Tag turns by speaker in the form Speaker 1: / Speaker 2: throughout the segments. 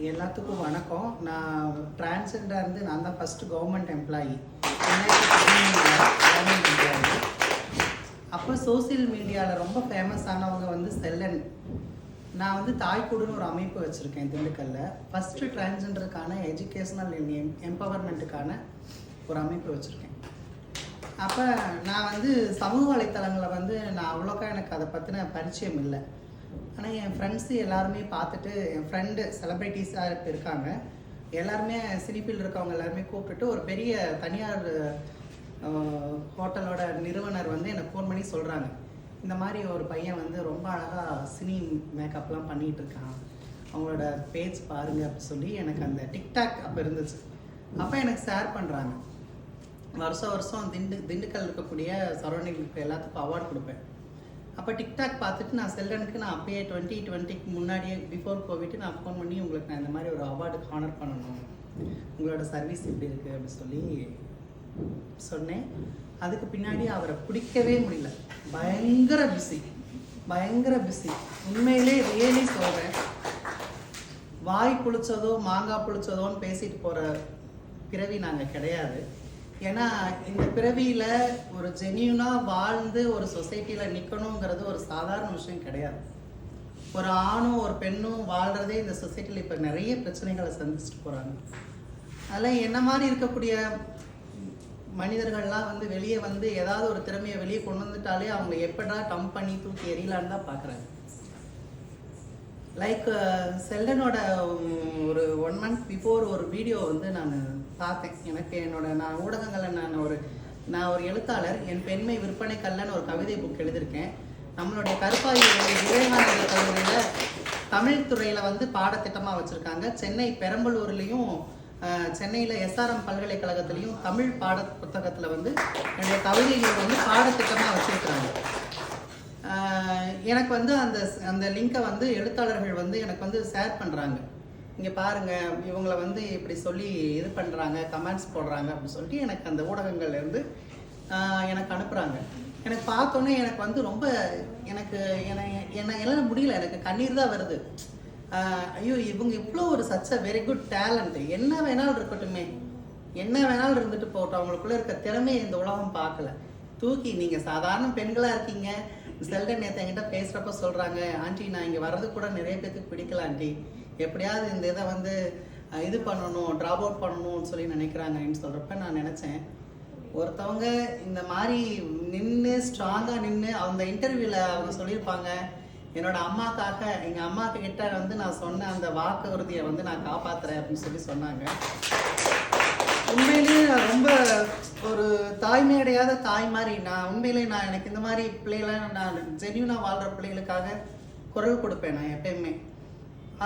Speaker 1: எல்லாத்துக்கும் வணக்கம். நான் டிரான்ஸ்ஜெண்டராக இருந்து நான் தான் first government employee. Government employee. அப்போ சோசியல் மீடியாவில் ரொம்ப ஃபேமஸ் ஆனவங்க வந்து செல்லன். நான் வந்து தாய்க்கூடுன்னு ஒரு அமைப்பு வச்சுருக்கேன் திண்டுக்கல்லில். ஃபஸ்ட்டு டிரான்ஸ்ஜெண்டருக்கான எஜுகேஷ்னல் எம்பவர்மெண்ட்டுக்கான ஒரு அமைப்பு வச்சுருக்கேன். அப்போ நான் வந்து சமூக வலைத்தளங்களை வந்து நான் அவ்வளோக்கா எனக்கு அதை பற்றின பரிச்சயம் இல்லை. ஆனால் என் ஃப்ரெண்ட்ஸு எல்லாருமே பார்த்துட்டு, என் ஃப்ரெண்டு செலிப்ரிட்டிஸாக இருக்காங்க, எல்லாருமே சினிஃபீல்டு இருக்கவங்க எல்லாருமே கூப்பிட்டுட்டு ஒரு பெரிய தனியார் ஹோட்டலோட நிறுவனர் வந்து எனக்கு ஃபோன் பண்ணி சொல்கிறாங்க, இந்த மாதிரி ஒரு பையன் வந்து ரொம்ப அழகாக சினி மேக்கப்லாம் பண்ணிகிட்டு இருக்கான், அவங்களோட பேஜ் பாருங்க அப்படின்னு சொல்லி எனக்கு அந்த டிக்டாக் அப்போ இருந்துச்சு. அப்போ எனக்கு ஷேர் பண்ணுறாங்க. வருஷம் திண்டுக்கல் இருக்கக்கூடிய சரௌண்டிங்க்கு எல்லாத்துக்கும் அவார்டு கொடுப்பேன். அப்போ டிக்டாக் பார்த்துட்டு நான் செல்லனுக்கு நான் அப்பயே 2020க்கு முன்னாடியே பிஃபோர் கோவிட் நான் ஃபோன் பண்ணி உங்களுக்கு நான் இந்த மாதிரி ஒரு அவார்டுக்கு ஹானர் பண்ணணும், உங்களோட சர்வீஸ் எப்படி இருக்குது அப்படின்னு சொல்லி சொன்னேன். அதுக்கு பின்னாடி அவரை பிடிக்கவே முடியல. பயங்கர பிஸி. உண்மையிலே ரியலி சொல்கிறேன், வாய் புளிச்சதோ மாங்காய் புளிச்சதோன்னு பேசிட்டு போகிற பிறவி நாங்கள் கிடையாது. ஏன்னா இந்த பிறவியில் ஒரு ஜென்யூனாக வாழ்ந்து ஒரு சொசைட்டியில் நிற்கணுங்கிறது ஒரு சாதாரண விஷயம் கிடையாது. ஒரு ஆணும் ஒரு பெண்ணும் வாழ்கிறதே இந்த சொசைட்டியில் இப்போ நிறைய பிரச்சனைகளை சந்திச்சுட்டு போகிறாங்க. அதெல்லாம் என்ன மாதிரி இருக்கக்கூடிய மனிதர்கள்லாம் வந்து வெளியே வந்து ஏதாவது ஒரு திறமையை வெளியே கொண்டு வந்துட்டாலே அவங்க எப்படா டம்ப் பண்ணி தூக்கி எறியலான்னு தான் பார்க்குறாங்க. லைக் செல்லனோட ஒரு 1 month பிஃபோர் ஒரு வீடியோ வந்து நான் பார்த்தேன். எனக்கு நான் ஊடகங்களில் நான் ஒரு எழுத்தாளர். என் பெண்மை விற்பனை கல்லன்னு ஒரு கவிதை புக் எழுதியிருக்கேன். நம்மளுடைய கருப்பாய் விவேகானந்தர் கல்லூரியில் தமிழ் துறையில் வந்து பாடத்திட்டமாக வச்சுருக்காங்க. சென்னை பெரம்பலூர்லேயும் சென்னையில் SRM பல்கலைக்கழகத்துலேயும் தமிழ் பாட புத்தகத்தில் வந்து என்னுடைய கவிதைகள் வந்து பாடத்திட்டமாக வச்சுருக்காங்க. எனக்கு வந்து அந்த லிங்கை வந்து எழுத்தாளர்கள் வந்து எனக்கு வந்து ஷேர் பண்ணுறாங்க. இங்கே பாருங்கள், இவங்களை வந்து இப்படி சொல்லி இது பண்ணுறாங்க, கமெண்ட்ஸ் போடுறாங்க அப்படின்னு சொல்லிட்டு எனக்கு அந்த ஊடகங்கள்லேருந்து எனக்கு அனுப்புகிறாங்க. எனக்கு பார்த்தோன்னே எனக்கு வந்து ரொம்ப எல்லாம் முடியல, எனக்கு கண்ணீர் தான் வருது. ஐயோ, இவங்க இவ்வளோ ஒரு such a very good talent. என்ன வேணாலும் இருக்கட்டுமே, என்ன வேணாலும் இருந்துட்டு போட்டோம், அவங்களுக்குள்ளே இருக்க திறமையை இந்த உலகம் பார்க்கல. தூக்கி நீங்கள் சாதாரண பெண்களாக இருக்கீங்க. செல்டன் நேற்று என்கிட்ட பேசுகிறப்ப சொல்கிறாங்க, ஆண்டி நான் இங்கே வர்றது கூட நிறைய பேருக்கு பிடிக்கல ஆண்டி, எப்படியாவது இந்த இதை வந்து இது பண்ணணும், ட்ராப் அவுட் பண்ணணும்னு சொல்லி நினைக்கிறாங்கன்னு சொல்கிறப்ப நான் நினச்சேன், ஒருத்தவங்க இந்த மாதிரி நின்று ஸ்ட்ராங்காக நின்று அந்த இன்டர்வியூவில் அவங்க சொல்லியிருப்பாங்க, என்னோட அம்மாக்காக எங்கள் அம்மாக்கு கிட்ட வந்து நான் சொன்ன அந்த வாக்கு உறுதியை வந்து நான் காப்பாற்றுறேன் அப்படின்னு சொல்லி சொன்னாங்க. உண்மையிலேயே ரொம்ப ஒரு தாய்மையடையாத தாய் மாதிரி நான் எனக்கு இந்த மாதிரி பிள்ளைகளை நான் ஜென்யூனாக வாழ்கிற பிள்ளைகளுக்காக குரல் கொடுப்பேன். நான் எப்பயுமே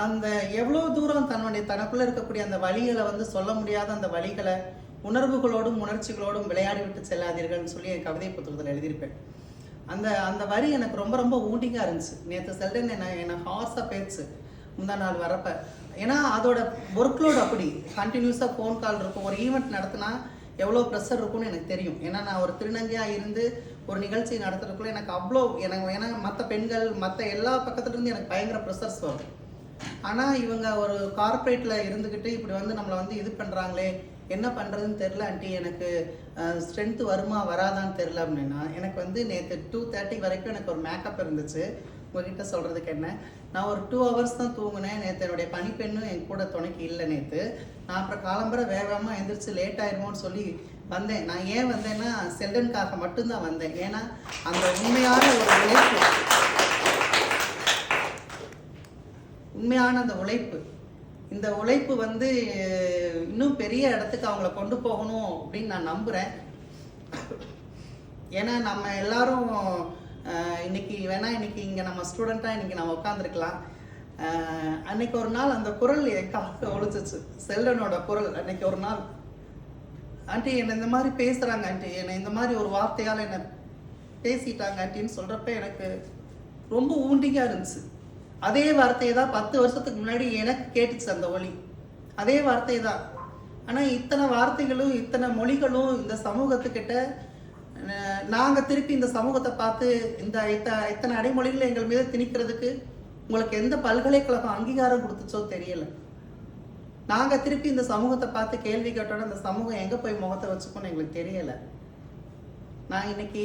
Speaker 1: அந்த எவ்வளோ தூரம் தனக்குள்ளே இருக்கக்கூடிய அந்த வலிகளை வந்து சொல்ல முடியாத அந்த வலிகளை உணர்வுகளோடும் உணர்ச்சிகளோடும் விளையாடி விட்டு செல்லாதீர்கள்னு சொல்லி என் கவிதை புத்தகத்தில் எழுதியிருப்பேன். அந்த வரி எனக்கு ரொம்ப ரொம்ப ஊண்டிங்காக இருந்துச்சு. நேற்று செல்டன் என்னை ஹார்ஸாக பேச்சு முந்தா நாள் வரப்ப. ஏன்னா அதோட ஒர்க்லோடு அப்படி கண்டினியூஸாக ஃபோன் கால் இருக்கும். ஒரு ஈவெண்ட் நடத்தினா எவ்வளோ ப்ரெஷர் இருக்கும்னு எனக்கு தெரியும். ஏன்னா நான் ஒரு திருநங்கையாக இருந்து ஒரு நிகழ்ச்சி நடத்துறதுக்குள்ளே எனக்கு அவ்வளோ ஏன்னா மற்ற பெண்கள் மற்ற எல்லா பக்கத்துலேருந்து எனக்கு பயங்கர ப்ரெஷர்ஸ் வரும். ஆனால் இவங்க ஒரு கார்ப்பரேட்டில் இருந்துக்கிட்டு இப்படி வந்து நம்மளை வந்து இது பண்ணுறாங்களே, என்ன பண்ணுறதுன்னு தெரில ஆண்டி, எனக்கு ஸ்ட்ரென்த்து வருமா வராதான்னு தெரில அப்படின்னா. எனக்கு வந்து நேற்று 2:30 வரைக்கும் எனக்கு ஒரு மேக்கப் இருந்துச்சு. உங்ககிட்ட சொல்கிறதுக்கு என்ன, நான் ஒரு 2 hours தான் தூங்கினேன். நேற்று என்னுடைய பனிப்பெண்ணும் என் கூட துணைக்கு இல்லை. நேற்று நான் அப்புறம் காலம்பரை வேகமாக எழுந்திரிச்சு லேட் ஆயிடுமோன்னு சொல்லி வந்தேன். நான் ஏன் வந்தேன்னா செல்லனுக்காக மட்டும்தான் வந்தேன். ஏன்னா அந்த உண்மையான அந்த உழைப்பு இந்த உழைப்பு வந்து இன்னும் பெரிய இடத்துக்கு அவங்கள கொண்டு போகணும் அப்படின்னு நான் நம்புகிறேன். ஏன்னா நம்ம எல்லாரும் இன்னைக்கு இங்கே நம்ம ஸ்டூடெண்ட்டாக இன்றைக்கி நம்ம உட்காந்துருக்கலாம். அன்னைக்கு ஒரு நாள் அந்த குரல் என் காக்க ஒழிச்சிச்சு, செல்லனோட குரல். அன்னைக்கு ஒரு நாள், ஆண்டி என்னை இந்த மாதிரி பேசுகிறாங்க ஆண்டி, என்னை இந்த மாதிரி ஒரு வார்த்தையால் என்னை பேசிட்டாங்க ஆண்டின்னு சொல்கிறப்ப எனக்கு ரொம்ப ஊண்டிங்காக இருந்துச்சு. அதே வார்த்தையை தான் 10 வருஷத்துக்கு முன்னாடி எனக்கு கேட்டுச்சு அந்த ஒலி, அதே வார்த்தை தான். ஆனால் இத்தனை வார்த்தைகளும் இத்தனை மொழிகளும் இந்த சமூகத்துக்கிட்ட நாங்கள் திருப்பி இந்த சமூகத்தை பார்த்து இத்தனை அடைமொழிகளை எங்கள் மீது திணிக்கிறதுக்கு உங்களுக்கு எந்த பல்கலைக்கழகம் அங்கீகாரம் கொடுத்துச்சோ தெரியல. நாங்கள் திருப்பி இந்த சமூகத்தை பார்த்து கேள்வி கேட்டோன்னா இந்த சமூகம் எங்கே போய் முகத்தை வச்சுக்கோன்னு எங்களுக்கு தெரியலை. நான் இன்னைக்கு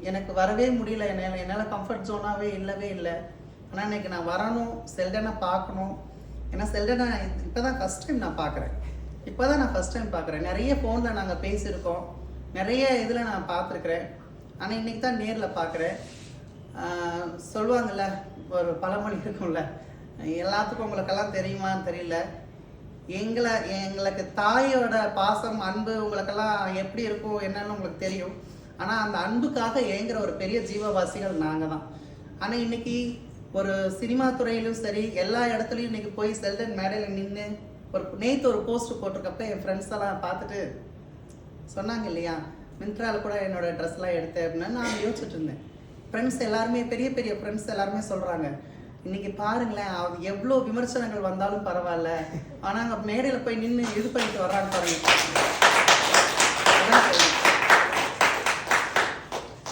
Speaker 1: எனக்கு வரவே முடியல, என்னால் கம்ஃபர்ட் ஜோனாகவே இல்லவே இல்லை. ஆனால் இன்னைக்கு நான் வரணும், செல்டனை பார்க்கணும். ஏன்னா செல்டனை இப்போ தான் ஃபஸ்ட் டைம் நான் பார்க்குறேன். நிறைய ஃபோனில் நாங்கள் பேசியிருக்கோம், நிறைய இதில் நான் பார்த்துருக்குறேன். ஆனால் இன்றைக்கி தான் நேரில் பார்க்குறேன். சொல்லுவாங்கள்ல, ஒரு பழமொழி இருக்கும்ல, எல்லாத்துக்கும் உங்களுக்கெல்லாம் தெரியுமான்னு தெரியல, எங்களுக்கு தாயோட பாசம் அன்பு உங்களுக்கெல்லாம் எப்படி இருக்கும் என்னன்னு உங்களுக்கு தெரியும். ஆனால் அந்த அன்புக்காக ஏங்குற ஒரு பெரிய ஜீவவாசிகள் நாங்கள் தான். ஆனால் இன்னைக்கு ஒரு சினிமா துறையிலும் சரி, எல்லா இடத்துலையும் இன்னைக்கு போய் செல்டன் மேடையில் நின்று நேற்று ஒரு போஸ்ட் போட்டிருக்கப்ப என் ஃப்ரெண்ட்ஸ் எல்லாம் பார்த்துட்டு சொன்னாங்க இல்லையா, மின்ட்ராவில் கூட என்னோட ட்ரெஸ்லாம் எடுத்தேன் அப்படின்னு. நான் யோசிச்சுட்டு இருந்தேன். ஃப்ரெண்ட்ஸ் எல்லாருமே, பெரிய பெரிய ஃப்ரெண்ட்ஸ் எல்லாருமே சொல்கிறாங்க, இன்னைக்கு பாருங்களேன், அது எவ்வளோ விமர்சனங்கள் வந்தாலும் பரவாயில்ல, ஆனால் அங்கே மேடையில் போய் நின்று இது பண்ணிட்டு வர்றான்னு பாருங்க.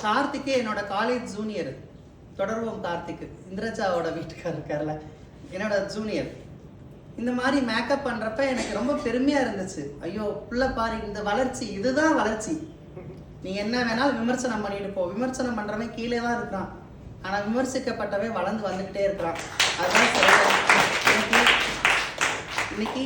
Speaker 1: கார்த்திகே என்னோட காலேஜ் ஜூனியர், தொடர்வோம் கார்த்திக், இந்திரஜாவோட வீட்டுக்காரர் இருக்கார்ல, என்னோட ஜூனியர். இந்த மாதிரி மேக்கப் பண்ணுறப்ப எனக்கு ரொம்ப பெருமையாக இருந்துச்சு. ஐயோ பிள்ளை பாரு, இந்த வளர்ச்சி, இதுதான் வளர்ச்சி. நீ என்ன வேணாலும் விமர்சனம் பண்ணிட்டு போ, விமர்சனம் பண்ணுறவன் கீழே தான் இருக்கிறான், ஆனால் விமர்சிக்கப்பட்டவன் வளர்ந்து வந்துக்கிட்டே இருக்கிறான். அதுதான் இன்னைக்கு